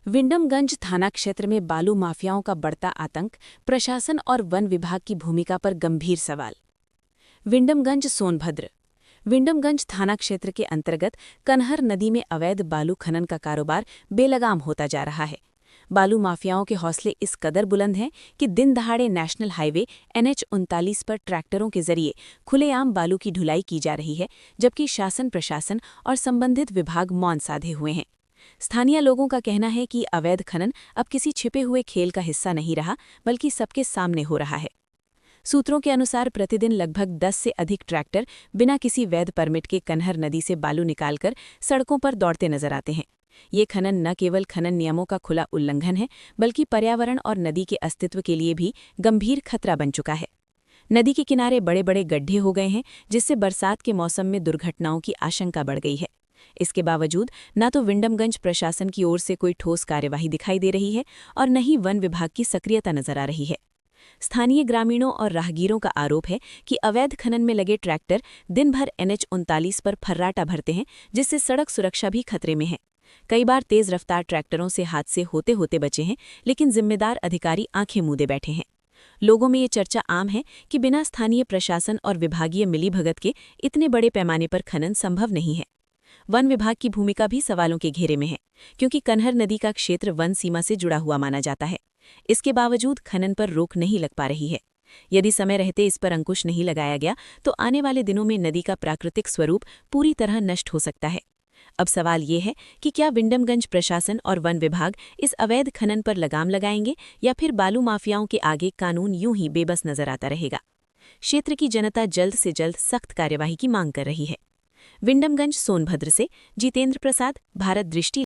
विंडमगंज थाना क्षेत्र में बालू माफियाओं का बढ़ता आतंक, प्रशासन और वन विभाग की भूमिका पर गंभीर सवाल। विंडमगंज सोनभद्र। विंडमगंज थाना क्षेत्र के अंतर्गत कनहर नदी में अवैध बालू खनन का कारोबार बेलगाम होता जा रहा है। बालू माफियाओं के हौसले इस कदर बुलंद हैं कि दिन दहाड़े नेशनल हाईवे NH-39 पर ट्रैक्टरों के जरिए खुलेआम बालू की ढुलाई की जा रही है, जबकि शासन प्रशासन और संबंधित विभाग मौन साधे हुए हैं। स्थानीय लोगों का कहना है कि अवैध खनन अब किसी छिपे हुए खेल का हिस्सा नहीं रहा, बल्कि सबके सामने हो रहा है। सूत्रों के अनुसार प्रतिदिन लगभग 10 से अधिक ट्रैक्टर बिना किसी वैध परमिट के कनहर नदी से बालू निकालकर सड़कों पर दौड़ते नजर आते हैं। ये खनन न केवल खनन नियमों का खुला उल्लंघन है, बल्कि पर्यावरण और नदी के अस्तित्व के लिए भी गंभीर खतरा बन चुका है। नदी के किनारे बड़े बड़े गड्ढे हो गए हैं, जिससे बरसात के मौसम में दुर्घटनाओं की आशंका बढ़ गई है। इसके बावजूद न तो विंडमगंज प्रशासन की ओर से कोई ठोस कार्यवाही दिखाई दे रही है और न ही वन विभाग की सक्रियता नजर आ रही है। स्थानीय ग्रामीणों और राहगीरों का आरोप है कि अवैध खनन में लगे ट्रैक्टर दिन भर NH-39 पर फर्राटा भरते हैं, जिससे सड़क सुरक्षा भी खतरे में है। कई बार तेज रफ्तार ट्रैक्टरों से हादसे होते होते बचे हैं, लेकिन जिम्मेदार अधिकारी आंखें मूंदे बैठे हैं। लोगों में ये चर्चा आम है कि बिना स्थानीय प्रशासन और विभागीय मिलीभगत के इतने बड़े पैमाने पर खनन संभव नहीं है। वन विभाग की भूमिका भी सवालों के घेरे में है, क्योंकि कनहर नदी का क्षेत्र वन सीमा से जुड़ा हुआ माना जाता है। इसके बावजूद खनन पर रोक नहीं लग पा रही है। यदि समय रहते इस पर अंकुश नहीं लगाया गया, तो आने वाले दिनों में नदी का प्राकृतिक स्वरूप पूरी तरह नष्ट हो सकता है। अब सवाल ये है कि क्या विंडमगंज प्रशासन और वन विभाग इस अवैध खनन पर लगाम लगाएंगे, या फिर बालू माफियाओं के आगे कानून यूं ही बेबस नजर आता रहेगा। क्षेत्र की जनता जल्द से जल्द सख्त कार्यवाही की मांग कर रही है। विंडमगंज सोनभद्र से जितेंद्र प्रसाद, भारत दृष्टि।